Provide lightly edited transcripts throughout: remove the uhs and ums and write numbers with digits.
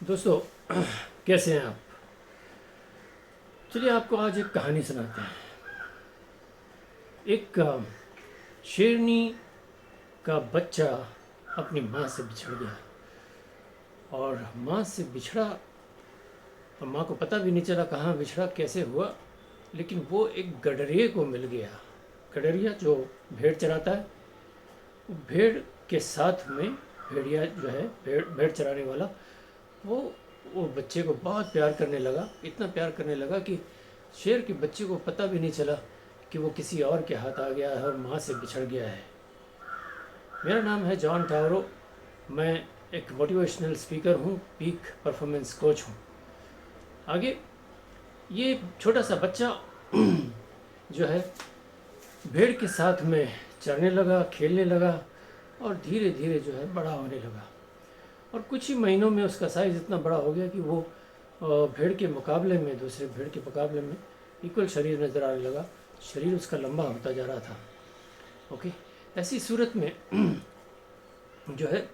दोस्तों कैसे हैं आप। चलिए आपको आज एक कहानी सुनाते हैं। एक शेरनी का बच्चा अपनी माँ से बिछड़ गया और माँ से बिछड़ा और माँ को पता भी नहीं चला कहाँ बिछड़ा कैसे हुआ, लेकिन वो एक गडरिये को मिल गया। गडरिया जो भेड़ चराता है, वो भेड़ के साथ में भेड़िया जो है भेड़ भेड़ चराने वाला वो वो बच्चे को बहुत प्यार करने लगा। इतना प्यार करने लगा कि शेर के बच्चे को पता भी नहीं चला कि वो किसी और के हाथ आ गया है और माँ से बिछड़ गया है। मेरा नाम है जॉन टावरो। मैं एक मोटिवेशनल स्पीकर हूँ, पीक परफॉर्मेंस कोच हूँ। आगे ये छोटा सा बच्चा जो है भेड़ के साथ में चरने लगा, खेलने लगा और धीरे धीरे जो है बड़ा होने लगा। और कुछ ही महीनों में उसका साइज़ इतना बड़ा हो गया कि वो भेड़ के मुकाबले में, दूसरे भेड़ के मुकाबले में इक्वल शरीर नज़र आने लगा। शरीर उसका लंबा होता जा रहा था। ओके, ऐसी सूरत में जो है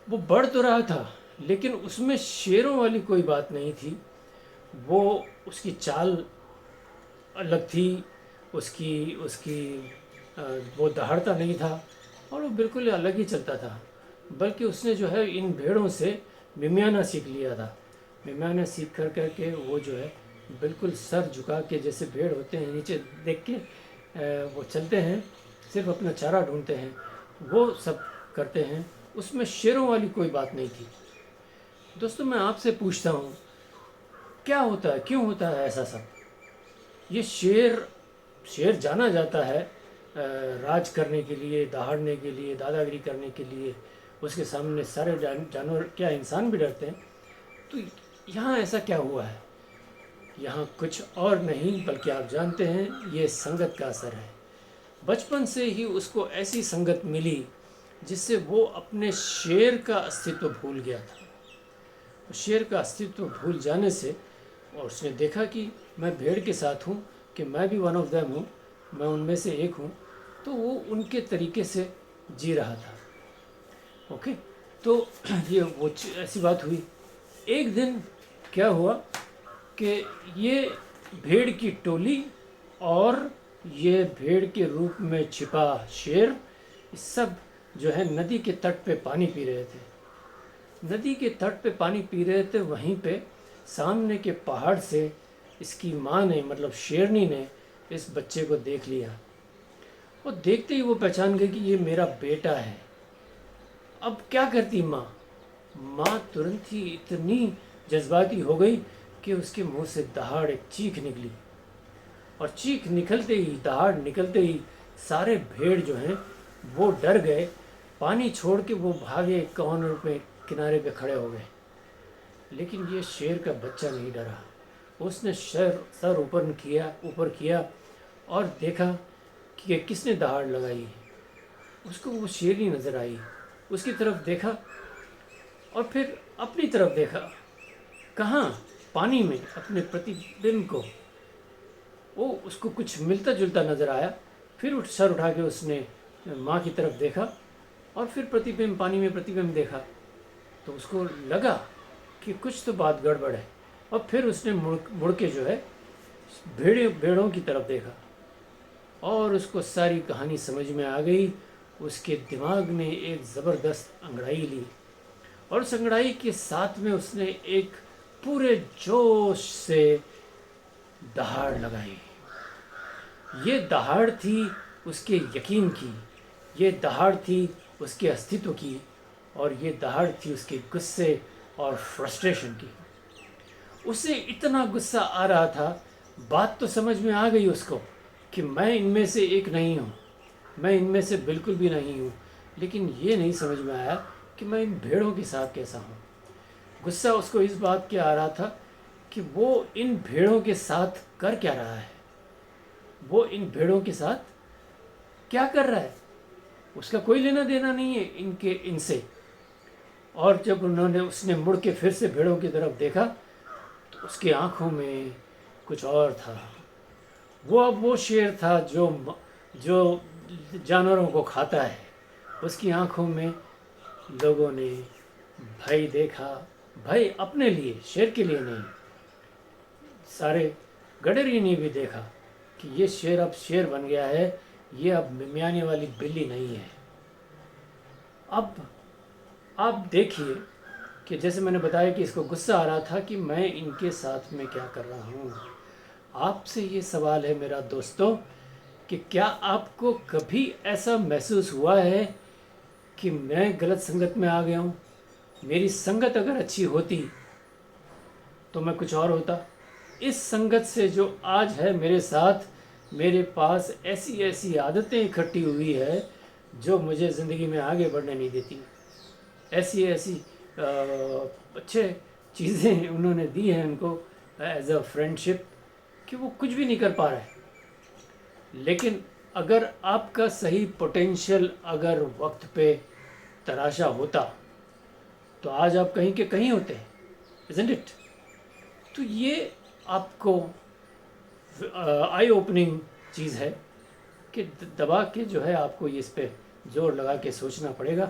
वो बढ़ तो रहा था, लेकिन उसमें शेरों वाली कोई बात नहीं थी। वो उसकी चाल अलग थी, उसकी उसकी वो दहाड़ता नहीं था और वो बिल्कुल अलग ही चलता था। बल्कि उसने जो है इन भेड़ों से मिमियाना सीख लिया था। मिमियाना सीख कर करके वो जो है बिल्कुल सर झुका के, जैसे भेड़ होते हैं नीचे देख के वो चलते हैं, सिर्फ अपना चारा ढूंढते हैं, वो सब करते हैं। उसमें शेरों वाली कोई बात नहीं थी। दोस्तों मैं आपसे पूछता हूँ, क्या होता है, क्यों होता है ऐसा सब। ये शेर शेर जाना जाता है राज करने के लिए, दहाड़ने के लिए, दादागिरी करने के लिए। उसके सामने सारे जानवर, क्या इंसान भी डरते हैं। तो यहाँ ऐसा क्या हुआ है? यहाँ कुछ और नहीं बल्कि आप जानते हैं, ये संगत का असर है। बचपन से ही उसको ऐसी संगत मिली जिससे वो अपने शेर का अस्तित्व भूल गया था। शेर का अस्तित्व भूल जाने से, और उसने देखा कि मैं भेड़ के साथ हूँ, कि मैं भी वन ऑफ देम हूँ, मैं उनमें से एक हूँ, तो वो उनके तरीके से जी रहा था। ओके, तो ये वो ऐसी बात हुई। एक दिन क्या हुआ कि ये भेड़ की टोली और ये भेड़ के रूप में छिपा शेर, सब जो है नदी के तट पे पानी पी रहे थे। नदी के तट पे पानी पी रहे थे, वहीं पे सामने के पहाड़ से इसकी माँ ने, मतलब शेरनी ने, इस बच्चे को देख लिया। और देखते ही वो पहचान गई कि ये मेरा बेटा है। अब क्या करती माँ? माँ तुरंत ही इतनी जज्बाती हो गई कि उसके मुंह से दहाड़ एक चीख निकली। और चीख निकलते ही, दहाड़ निकलते ही सारे भेड़ जो हैं वो डर गए। पानी छोड़ के वो भागे, कॉर्नर पे, किनारे पे खड़े हो गए। लेकिन ये शेर का बच्चा नहीं डरा। उसने सर ऊपर किया और देखा कि किसने दहाड़ लगाई। उसको वो शेरनी नज़र आई। उसकी तरफ देखा और फिर अपनी तरफ देखा। कहाँ? पानी में अपने प्रतिबिंब को। वो उसको कुछ मिलता जुलता नज़र आया। फिर सर उठा के उसने माँ की तरफ देखा और फिर प्रतिबिंब, पानी में प्रतिबिंब देखा, तो उसको लगा कि कुछ तो बात गड़बड़ है। और फिर उसने मुड़ के जो है भेड़ों की तरफ देखा और उसको सारी कहानी समझ में आ गई। उसके दिमाग ने एक ज़बरदस्त अंगड़ाई ली और उस अंगड़ाई के साथ में उसने एक पूरे जोश से दहाड़ लगाई। ये दहाड़ थी उसके यकीन की, ये दहाड़ थी उसके अस्तित्व की, और ये दहाड़ थी उसके गुस्से और फ्रस्ट्रेशन की। उसे इतना गुस्सा आ रहा था, बात तो समझ में आ गई उसको कि मैं इनमें से एक नहीं हूँ, मैं इनमें से बिल्कुल भी नहीं हूँ। लेकिन ये नहीं समझ में आया कि मैं इन भेड़ों के साथ कैसा हूँ। गुस्सा उसको इस बात के आ रहा था कि वो इन भेड़ों के साथ कर क्या रहा है, वो इन भेड़ों के साथ क्या कर रहा है। उसका कोई लेना देना नहीं है इनसे। और जब उसने मुड़ के फिर से भेड़ों की तरफ देखा तो उसकी आंखों में कुछ और था। वो अब वो शेर था जो जानवरों को खाता है। उसकी आंखों में लोगों ने भय देखा, भाई अपने लिए, शेर के लिए नहीं। सारे गडरिये ने भी देखा कि ये शेर अब शेर बन गया है, ये अब मिमियाने वाली बिल्ली नहीं है। अब आप देखिए कि जैसे मैंने बताया कि इसको गुस्सा आ रहा था कि मैं इनके साथ में क्या कर रहा हूँ। आपसे ये सवाल है मेरा दोस्तों कि क्या आपको कभी ऐसा महसूस हुआ है कि मैं गलत संगत में आ गया हूँ? मेरी संगत अगर अच्छी होती तो मैं कुछ और होता। इस संगत से जो आज है मेरे साथ, मेरे पास ऐसी ऐसी आदतें इकट्ठी हुई है जो मुझे ज़िंदगी में आगे बढ़ने नहीं देती। ऐसी ऐसी अच्छे चीज़ें उन्होंने दी हैं उनको एज अ फ्रेंडशिप कि वो कुछ भी नहीं कर पा रहे। लेकिन अगर आपका सही पोटेंशियल अगर वक्त पे तराशा होता तो आज आप कहीं के कहीं होते, इजंट इट? तो ये आपको आई ओपनिंग चीज़ है कि दबा के जो है आपको इस पे जोर लगा के सोचना पड़ेगा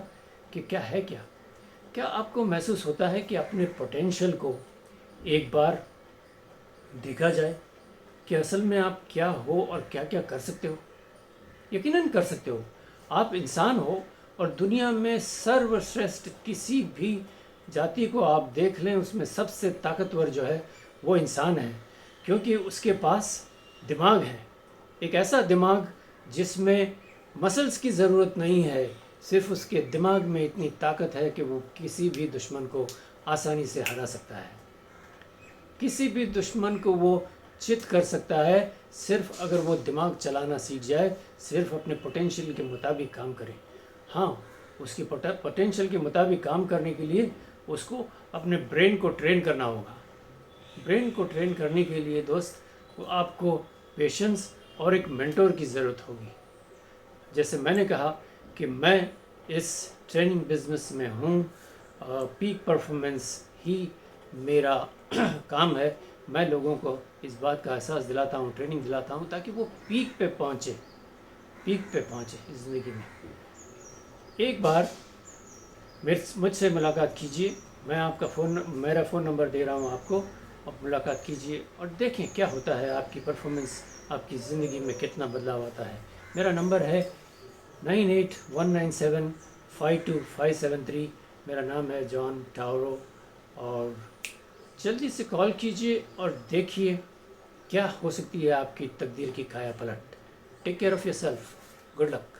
कि क्या है क्या। क्या आपको महसूस होता है कि अपने पोटेंशियल को एक बार देखा जाए कि असल में आप क्या हो और क्या क्या कर सकते हो? यकीनन कर सकते हो। आप इंसान हो और दुनिया में सर्वश्रेष्ठ किसी भी जाति को आप देख लें, उसमें सबसे ताकतवर जो है वो इंसान है, क्योंकि उसके पास दिमाग है। एक ऐसा दिमाग जिसमें मसल्स की ज़रूरत नहीं है, सिर्फ उसके दिमाग में इतनी ताकत है कि वो किसी भी दुश्मन को आसानी से हरा सकता है। किसी भी दुश्मन को वो चित कर सकता है, सिर्फ अगर वो दिमाग चलाना सीख जाए, सिर्फ अपने पोटेंशियल के मुताबिक काम करे। हाँ, उसकी पोटेंशियल के मुताबिक काम करने के लिए उसको अपने ब्रेन को ट्रेन करना होगा। ब्रेन को ट्रेन करने के लिए दोस्त वो आपको पेशेंस और एक मेंटोर की ज़रूरत होगी। जैसे मैंने कहा कि मैं इस ट्रेनिंग बिजनेस में हूँ, पीक परफॉर्मेंस ही मेरा काम है। मैं लोगों को इस बात का एहसास दिलाता हूँ, ट्रेनिंग दिलाता हूँ, ताकि वो पीक पे पहुँचे ज़िंदगी में। एक बार मुझसे मुलाकात कीजिए, मैं आपका मेरा फ़ोन नंबर दे रहा हूँ आपको, और मुलाकात कीजिए और देखें क्या होता है, आपकी परफॉर्मेंस, आपकी ज़िंदगी में कितना बदलाव आता है। मेरा नंबर है 9819752573। मेरा नाम है जॉन टावरो, और जल्दी से कॉल कीजिए और देखिए क्या हो सकती है आपकी तकदीर की काया पलट। Take care of yourself. Good luck.